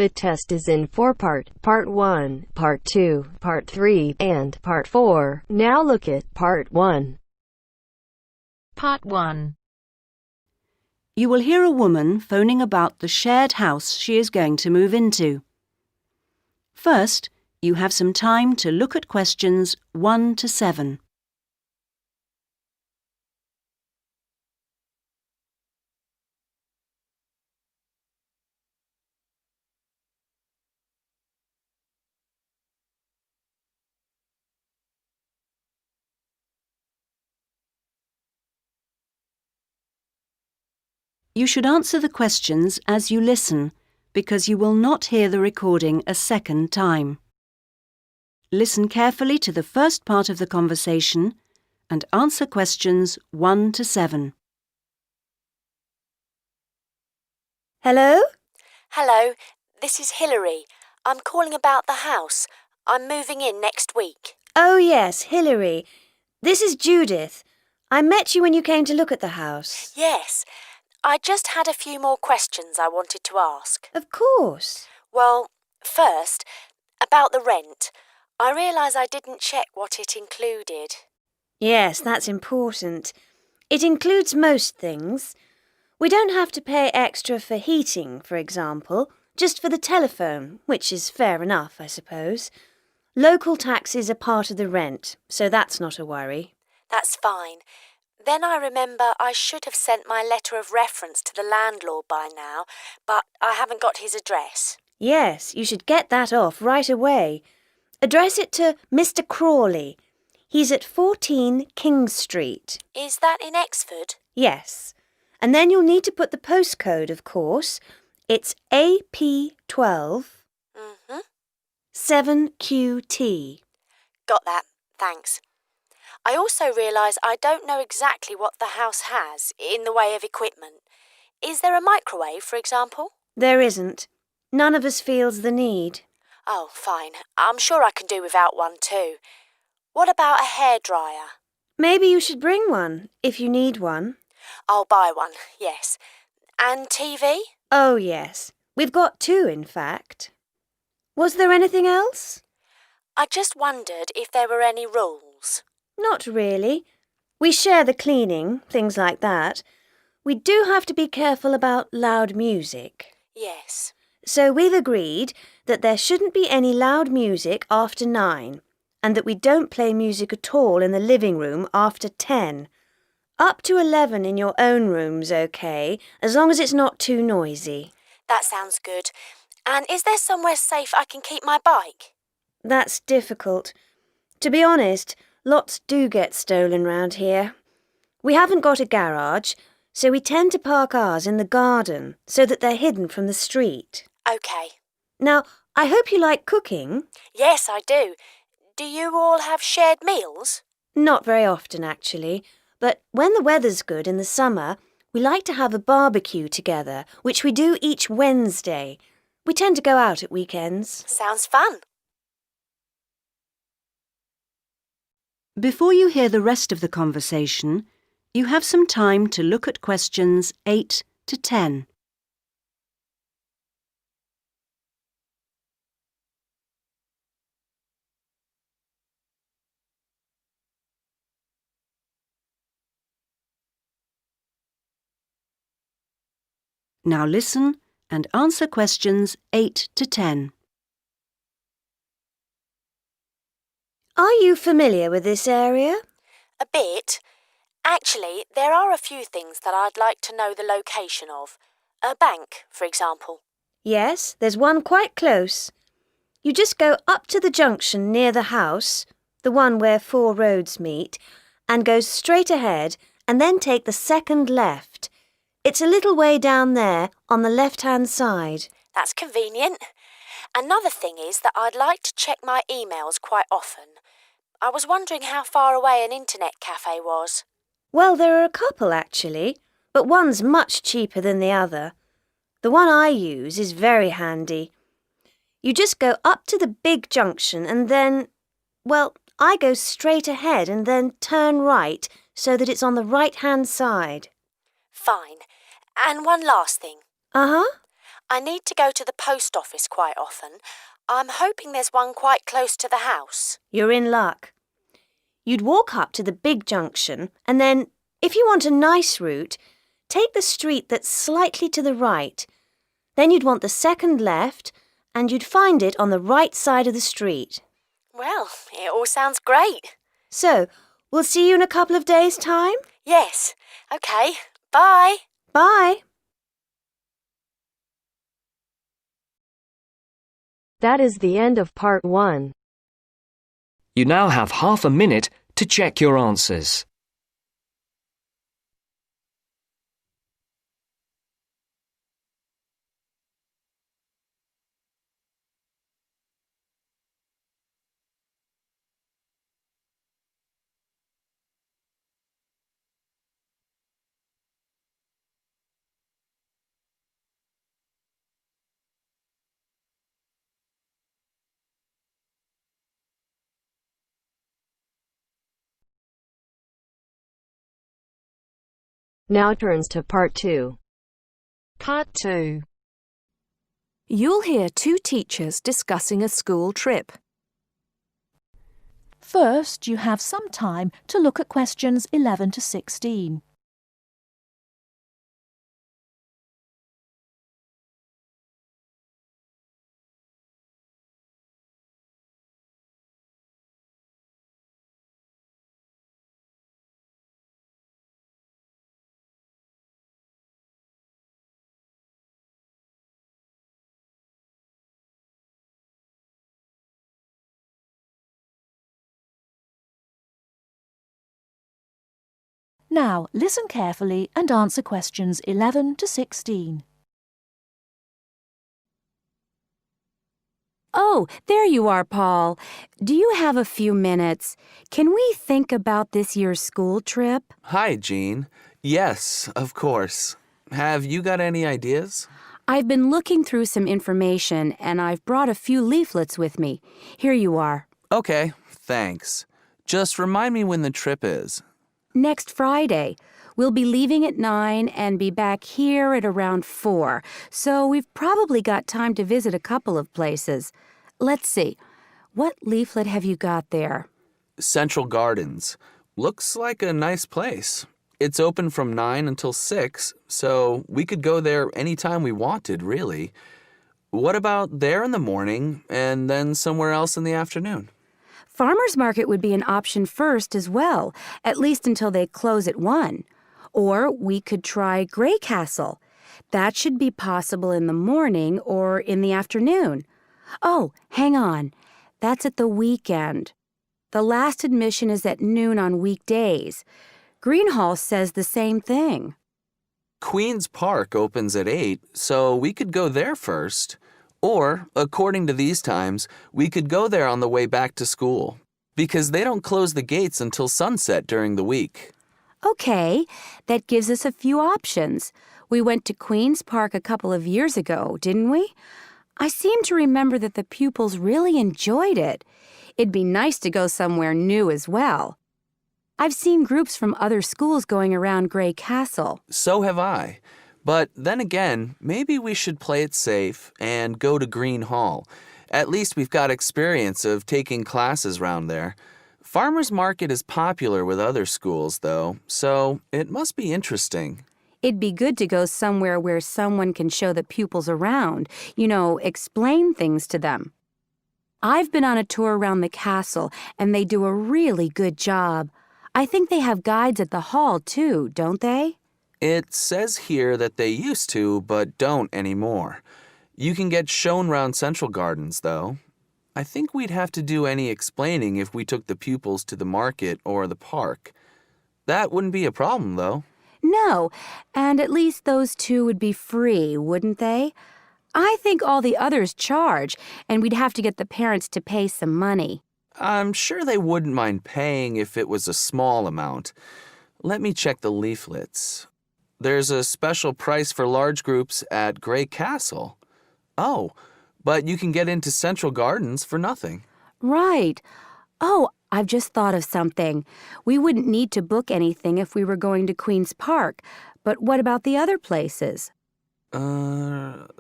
The test is in 4 parts: Part 1, Part 2, Part 3, and Part 4. Now look at Part 1. Part 1. You will hear a woman phoning about the shared house she is going to move into. First, you have some time to look at questions 1 to 7. You should answer the questions as you listen, because you will not hear the recording a second time. Listen carefully to the first part of the conversation and answer questions 1 to 7. Hello? Hello, this is Hilary. I'm calling about the house. I'm moving in next week. Oh, yes, Hilary. This is Judith. I met you when you came to look at the house. Yes, I just had a few more questions I wanted to ask. Of course. Well, first, about the rent. I realise I didn't check what it included. Yes, that's important. It includes most things. We don't have to pay extra for heating, for example, just for the telephone, which is fair enough, I suppose. Local taxes are part of the rent, so that's not a worry. That's fine. Then I remember I should have sent my letter of reference to the landlord by now, but I haven't got his address. Yes, you should get that off right away. Address it to Mr. Crawley. He's at 14 King Street. Is that in Exford? Yes. And then you'll need to put the postcode, of course. It's AP12 7QT. Got that, thanks. I also realise I don't know exactly what the house has in the way of equipment. Is there a microwave, for example? There isn't. None of us feels the need. Oh, fine. I'm sure I can do without one too. What about a hairdryer? Maybe you should bring one, if you need one. I'll buy one, yes. And TV? Oh, yes. We've got 2, in fact. Was there anything else? I just wondered if there were any rules. Not really. We share the cleaning, things like that. We do have to be careful about loud music. Yes. So we've agreed that there shouldn't be any loud music after 9, and that we don't play music at all in the living room after 10. Up to 11 in your own room's okay, as long as it's not too noisy. That sounds good. And is there somewhere safe I can keep my bike? That's difficult. To be honest, lots do get stolen round here. We haven't got a garage, so we tend to park ours in the garden so that they're hidden from the street. OK. Now, I hope you like cooking. Yes, I do. Do you all have shared meals? Not very often, actually. But when the weather's good in the summer, we like to have a barbecue together, which we do each Wednesday. We tend to go out at weekends. Sounds fun. Before you hear the rest of the conversation, you have some time to look at questions 8 to 10. Now listen and answer questions 8 to 10. Are you familiar with this area? A bit. Actually, there are a few things that I'd like to know the location of. A bank, for example. Yes, there's one quite close. You just go up to the junction near the house, the one where 4 roads meet, and go straight ahead and then take the second left. It's a little way down there on the left-hand side. That's convenient. Another thing is that I'd like to check my emails quite often. I was wondering how far away an internet cafe was. Well, there are a couple, actually, but one's much cheaper than the other. The one I use is very handy. You just go up to the big junction and then, well, I go straight ahead and then turn right so that it's on the right-hand side. Fine. And one last thing. Uh-huh. I need to go to the post office quite often. I'm hoping there's one quite close to the house. You're in luck. You'd walk up to the big junction and then, if you want a nice route, take the street that's slightly to the right. Then you'd want the second left and you'd find it on the right side of the street. Well, it all sounds great. So, we'll see you in a couple of days' time? Yes. OK. Bye. Bye. That is the end of part 1. You now have half a minute to check your answers. Now turns to part 2. Part 2. You'll hear two teachers discussing a school trip. First, you have some time to look at questions 11 to 16. Now, listen carefully and answer questions 11 to 16. Oh, there you are, Paul. Do you have a few minutes? Can we think about this year's school trip? Hi, Jean. Yes, of course. Have you got any ideas? I've been looking through some information, and I've brought a few leaflets with me. Here you are. Okay, thanks. Just remind me when the trip is. Next Friday. We'll be leaving at 9 and be back here at around 4, so we've probably got time to visit a couple of places. Let's see. What leaflet have you got there? Central Gardens. Looks like a nice place. It's open from 9 until 6, so we could go there anytime we wanted, really. What about there in the morning and then somewhere else in the afternoon? Farmers Market would be an option first as well, at least until they close at 1. Or we could try Grey Castle. That should be possible in the morning or in the afternoon. Oh, hang on. That's at the weekend. The last admission is at noon on weekdays. Greenhall says the same thing. Queen's Park opens at 8, so we could go there first. Or, according to these times, we could go there on the way back to school, because they don't close the gates until sunset during the week. Okay, that gives us a few options. We went to Queen's Park a couple of years ago, didn't we? I seem to remember that the pupils really enjoyed it. It'd be nice to go somewhere new as well. I've seen groups from other schools going around Grey Castle. So have I. But then again, maybe we should play it safe and go to Green Hall. At least we've got experience of taking classes round there. Farmers Market is popular with other schools, though, so it must be interesting. It'd be good to go somewhere where someone can show the pupils around, explain things to them. I've been on a tour around the castle, and they do a really good job. I think they have guides at the hall, too, don't they? It says here that they used to, but don't anymore. You can get shown round Central Gardens, though. I think we'd have to do any explaining if we took the pupils to the market or the park. That wouldn't be a problem, though. No, and at least those two would be free, wouldn't they? I think all the others charge, and we'd have to get the parents to pay some money. I'm sure they wouldn't mind paying if it was a small amount. Let me check the leaflets. There's a special price for large groups at Grey Castle. Oh, but you can get into Central Gardens for nothing. Right. Oh, I've just thought of something. We wouldn't need to book anything if we were going to Queen's Park, but what about the other places?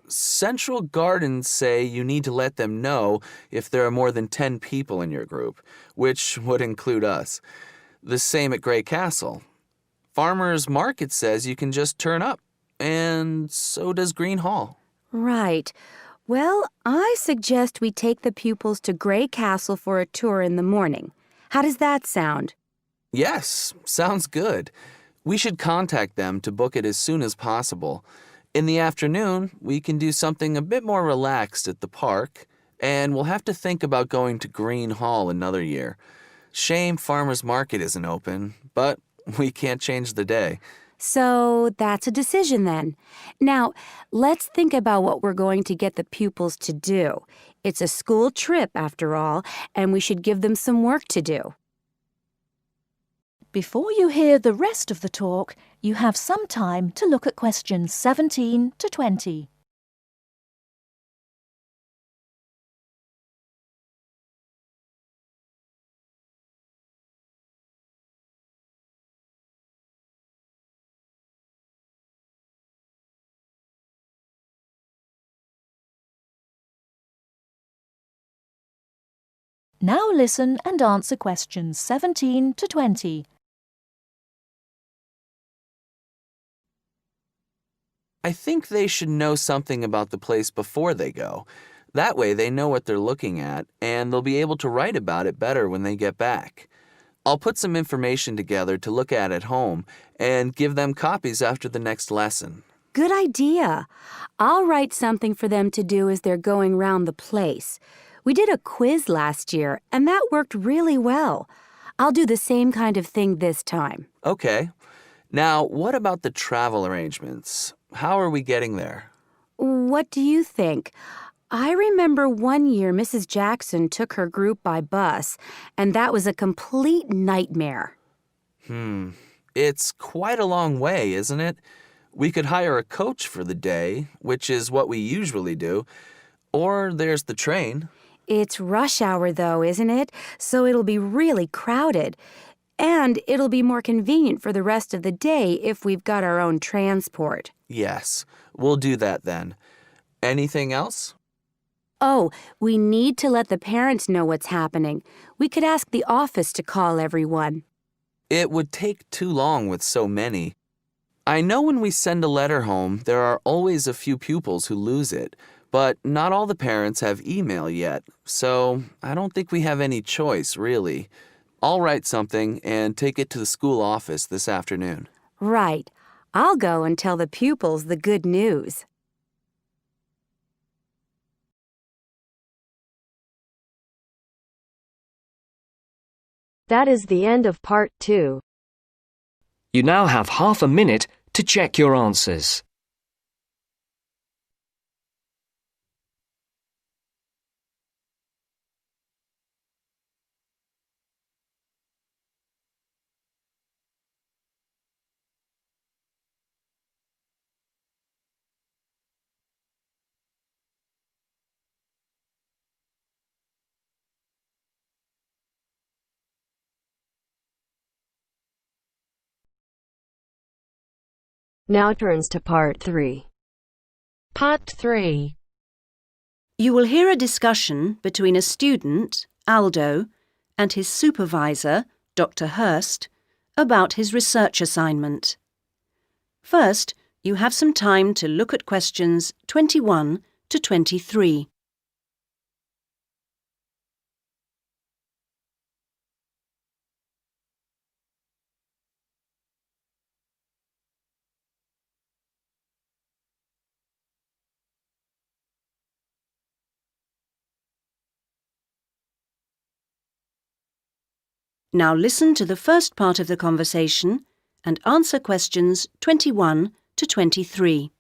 Central Gardens say you need to let them know if there are more than 10 people in your group, which would include us. The same at Grey Castle. Farmers Market says you can just turn up, and so does Green Hall. Right. Well, I suggest we take the pupils to Grey Castle for a tour in the morning. How does that sound? Yes, sounds good. We should contact them to book it as soon as possible. In the afternoon, we can do something a bit more relaxed at the park, and we'll have to think about going to Green Hall another year. Shame Farmers Market isn't open, but we can't change the day. So that's a decision then. Now, let's think about what we're going to get the pupils to do. It's a school trip, after all, and we should give them some work to do. Before you hear the rest of the talk, you have some time to look at questions 17 to 20. Now listen and answer questions 17 to 20. I think they should know something about the place before they go. That way they know what they're looking at, and they'll be able to write about it better when they get back. I'll put some information together to look at home and give them copies after the next lesson. Good idea. I'll write something for them to do as they're going round the place. We did a quiz last year, and that worked really well. I'll do the same kind of thing this time. Okay. Now, what about the travel arrangements? How are we getting there? What do you think? I remember one year Mrs. Jackson took her group by bus, and that was a complete nightmare. It's quite a long way, isn't it? We could hire a coach for the day, which is what we usually do, or there's the train. It's rush hour, though, isn't it? So it'll be really crowded. And it'll be more convenient for the rest of the day if we've got our own transport. Yes, we'll do that then. Anything else? Oh, we need to let the parents know what's happening. We could ask the office to call everyone. It would take too long with so many. I know when we send a letter home, there are always a few pupils who lose it, but not all the parents have email yet, so I don't think we have any choice, really. I'll write something and take it to the school office this afternoon. Right. I'll go and tell the pupils the good news. That is the end of part 2. You now have half a minute to check your answers. Now turns to part 3. Part 3. You will hear a discussion between a student, Aldo, and his supervisor, Dr. Hurst, about his research assignment. First, you have some time to look at questions 21 to 23. Now listen to the first part of the conversation and answer questions 21 to 23.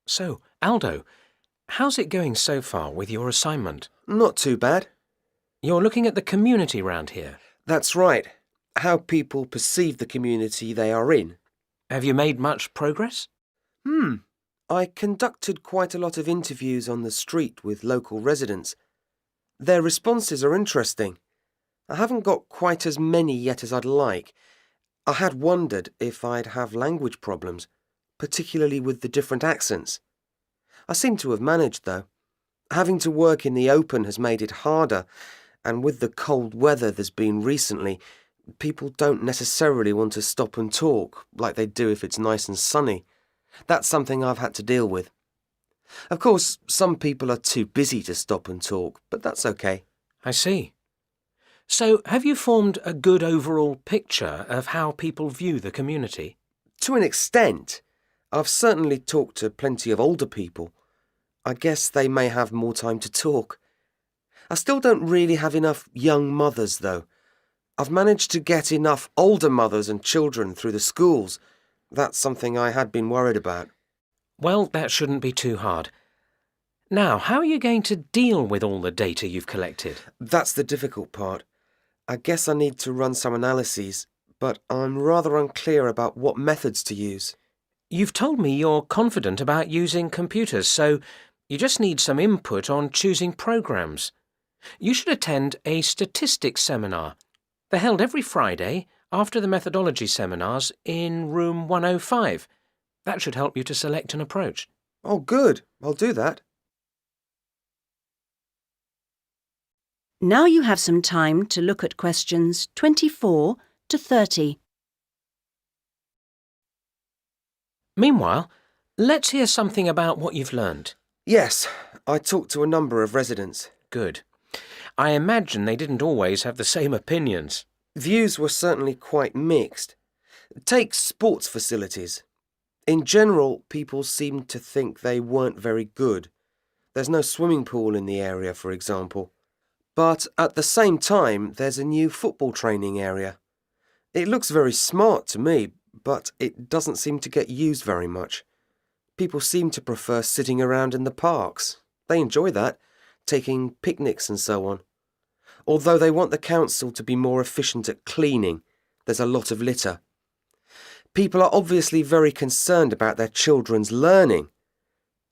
So, Aldo, how's it going so far with your assignment? Not too bad. You're looking at the community round here. That's right. How people perceive the community they are in. Have you made much progress? I conducted quite a lot of interviews on the street with local residents. Their responses are interesting. I haven't got quite as many yet as I'd like. I had wondered if I'd have language problems, particularly with the different accents. I seem to have managed, though. Having to work in the open has made it harder, and with the cold weather there's been recently, people don't necessarily want to stop and talk like they do if it's nice and sunny. That's something I've had to deal with. Of course, some people are too busy to stop and talk, but that's okay. I see. So, have you formed a good overall picture of how people view the community? To an extent. I've certainly talked to plenty of older people. I guess they may have more time to talk. I still don't really have enough young mothers, though. I've managed to get enough older mothers and children through the schools. That's something I had been worried about. Well, that shouldn't be too hard. Now, how are you going to deal with all the data you've collected? That's the difficult part. I guess I need to run some analyses, but I'm rather unclear about what methods to use. You've told me you're confident about using computers, so you just need some input on choosing programs. You should attend a statistics seminar. They're held every Friday after the methodology seminars in room 105. That should help you to select an approach. Oh, good. I'll do that. Now you have some time to look at questions 24 to 30. Meanwhile, let's hear something about what you've learned. Yes, I talked to a number of residents. Good. I imagine they didn't always have the same opinions. Views were certainly quite mixed. Take sports facilities. In general, people seemed to think they weren't very good. There's no swimming pool in the area, for example. But at the same time, there's a new football training area. It looks very smart to me, but it doesn't seem to get used very much. People seem to prefer sitting around in the parks. They enjoy that, taking picnics and so on. Although they want the council to be more efficient at cleaning, there's a lot of litter. People are obviously very concerned about their children's learning.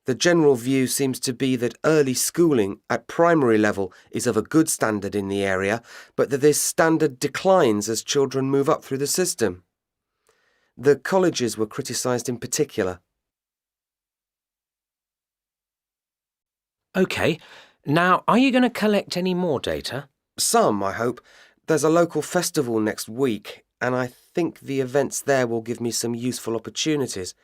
The general view seems to be that early schooling at primary level is of a good standard in the area, but that this standard declines as children move up through the system. The colleges were criticised in particular. OK, now are you going to collect any more data? Some, I hope. There's a local festival next week, and I think the events there will give me some useful opportunities.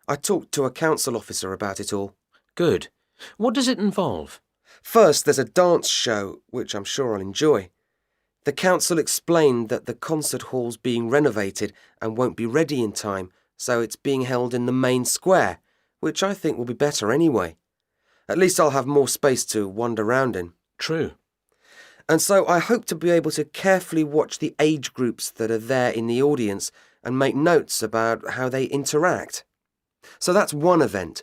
I talked to a council officer about it all. Good. What does it involve? First, there's a dance show, which I'm sure I'll enjoy. The council explained that the concert hall's being renovated and won't be ready in time, so it's being held in the main square, which I think will be better anyway. At least I'll have more space to wander around in. True. And so I hope to be able to carefully watch the age groups that are there in the audience and make notes about how they interact. So that's one event.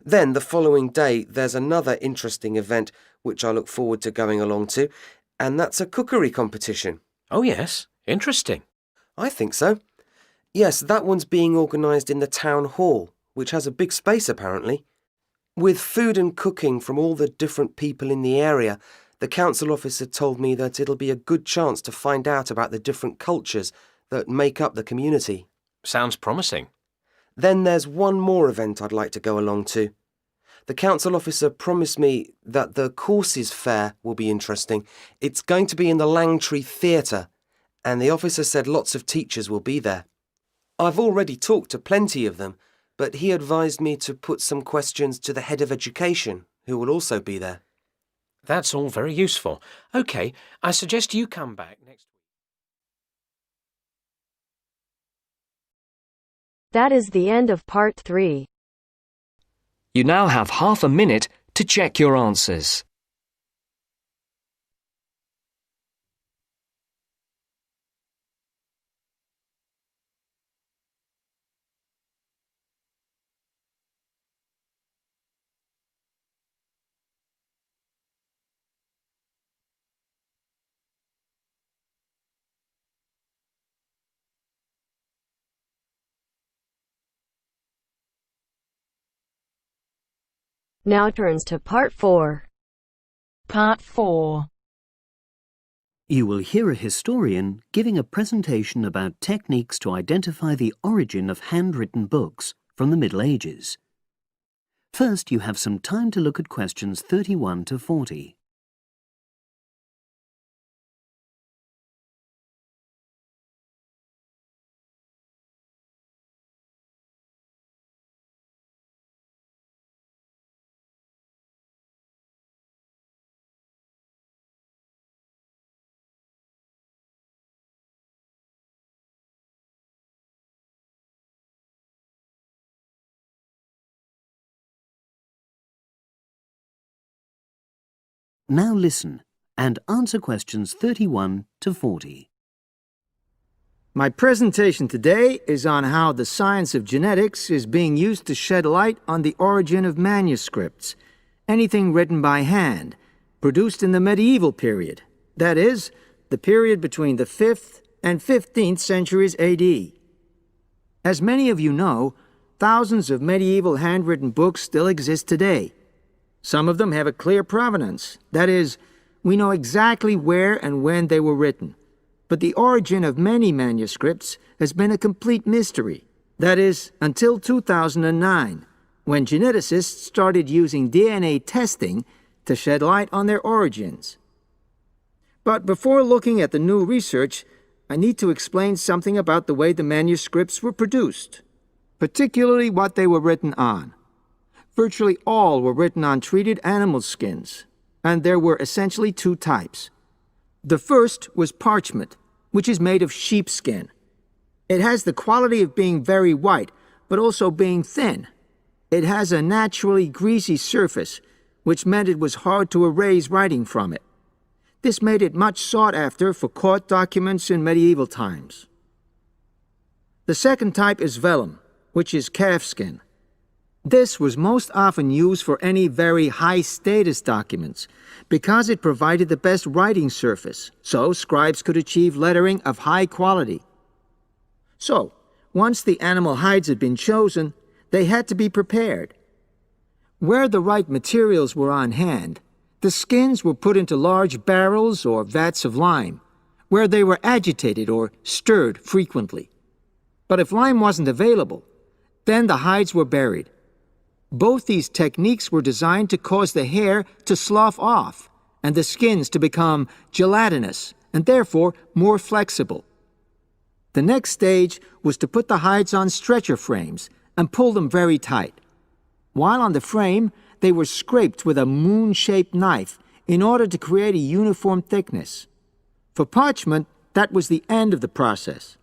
Then the following day there's another interesting event which I look forward to going along to, and that's a cookery competition. Oh yes, interesting. I think so. Yes, that one's being organised in the town hall, which has a big space apparently. With food and cooking from all the different people in the area, the council officer told me that it'll be a good chance to find out about the different cultures that make up the community. Sounds promising. Then there's one more event I'd like to go along to. The council officer promised me that the courses fair will be interesting. It's going to be in the Langtree Theatre, and the officer said lots of teachers will be there. I've already talked to plenty of them, but he advised me to put some questions to the head of education, who will also be there. That's all very useful. OK, I suggest you come back next week. That is the end of part 3. You now have half a minute to check your answers. Now turns to part 4. Part 4. You will hear a historian giving a presentation about techniques to identify the origin of handwritten books from the Middle Ages. First, you have some time to look at questions 31 to 40. Now listen and answer questions 31 to 40. My presentation today is on how the science of genetics is being used to shed light on the origin of manuscripts, anything written by hand, produced in the medieval period, that is, the period between the 5th and 15th centuries AD. As many of you know, thousands of medieval handwritten books still exist today. Some of them have a clear provenance, that is, we know exactly where and when they were written. But the origin of many manuscripts has been a complete mystery, that is, until 2009, when geneticists started using DNA testing to shed light on their origins. But before looking at the new research, I need to explain something about the way the manuscripts were produced, particularly what they were written on. Virtually all were written on treated animal skins, and there were essentially two types. The first was parchment, which is made of sheepskin. It has the quality of being very white, but also being thin. It has a naturally greasy surface, which meant it was hard to erase writing from it. This made it much sought after for court documents in medieval times. The second type is vellum, which is calfskin. This was most often used for any very high-status documents because it provided the best writing surface, so scribes could achieve lettering of high quality. So, once the animal hides had been chosen, they had to be prepared. Where the right materials were on hand, the skins were put into large barrels or vats of lime, where they were agitated or stirred frequently. But if lime wasn't available, then the hides were buried. Both these techniques were designed to cause the hair to slough off and the skins to become gelatinous and therefore more flexible. The next stage was to put the hides on stretcher frames and pull them very tight. While on the frame, they were scraped with a moon-shaped knife in order to create a uniform thickness. For parchment, that was the end of the process.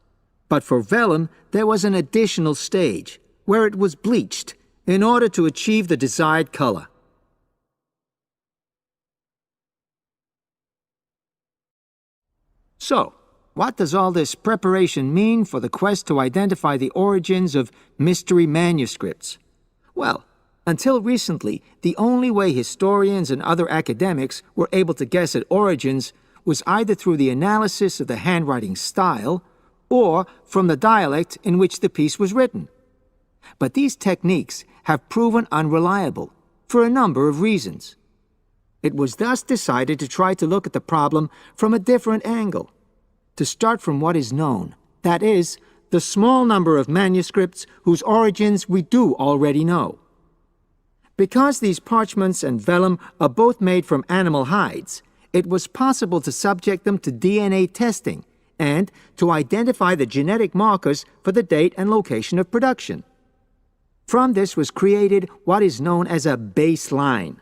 But for vellum, there was an additional stage, where it was bleached in order to achieve the desired color. So, what does all this preparation mean for the quest to identify the origins of mystery manuscripts? Well, until recently, the only way historians and other academics were able to guess at origins was either through the analysis of the handwriting style or from the dialect in which the piece was written. But these techniques have proven unreliable for a number of reasons. It was thus decided to try to look at the problem from a different angle, to start from what is known, that is, the small number of manuscripts whose origins we do already know. Because these parchments and vellum are both made from animal hides, it was possible to subject them to DNA testing and to identify the genetic markers for the date and location of production. From this was created what is known as a baseline.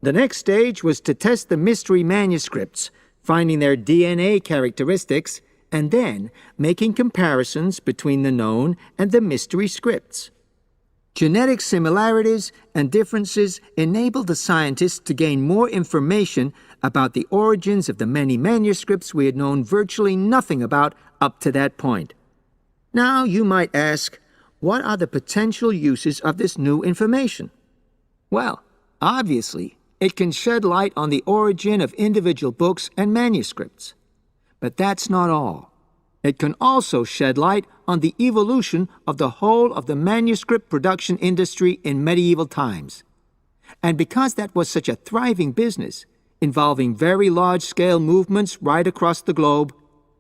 The next stage was to test the mystery manuscripts, finding their DNA characteristics, and then making comparisons between the known and the mystery scripts. Genetic similarities and differences enabled the scientists to gain more information about the origins of the many manuscripts we had known virtually nothing about up to that point. Now you might ask, what are the potential uses of this new information? Well, obviously, it can shed light on the origin of individual books and manuscripts. But that's not all. It can also shed light on the evolution of the whole of the manuscript production industry in medieval times. And because that was such a thriving business, involving very large-scale movements right across the globe.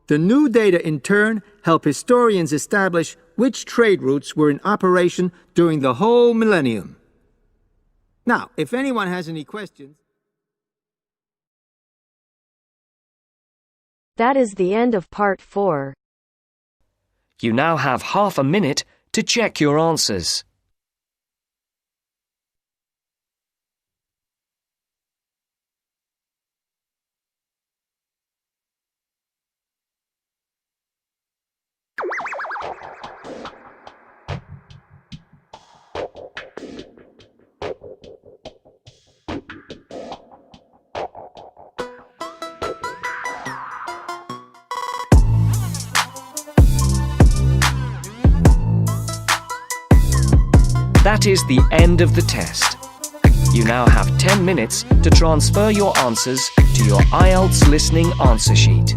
The new data, in turn, help historians establish which trade routes were in operation during the whole millennium. Now, if anyone has any questions... That is the end of part 4. You now have half a minute to check your answers. That is the end of the test. You now have 10 minutes to transfer your answers to your IELTS listening answer sheet.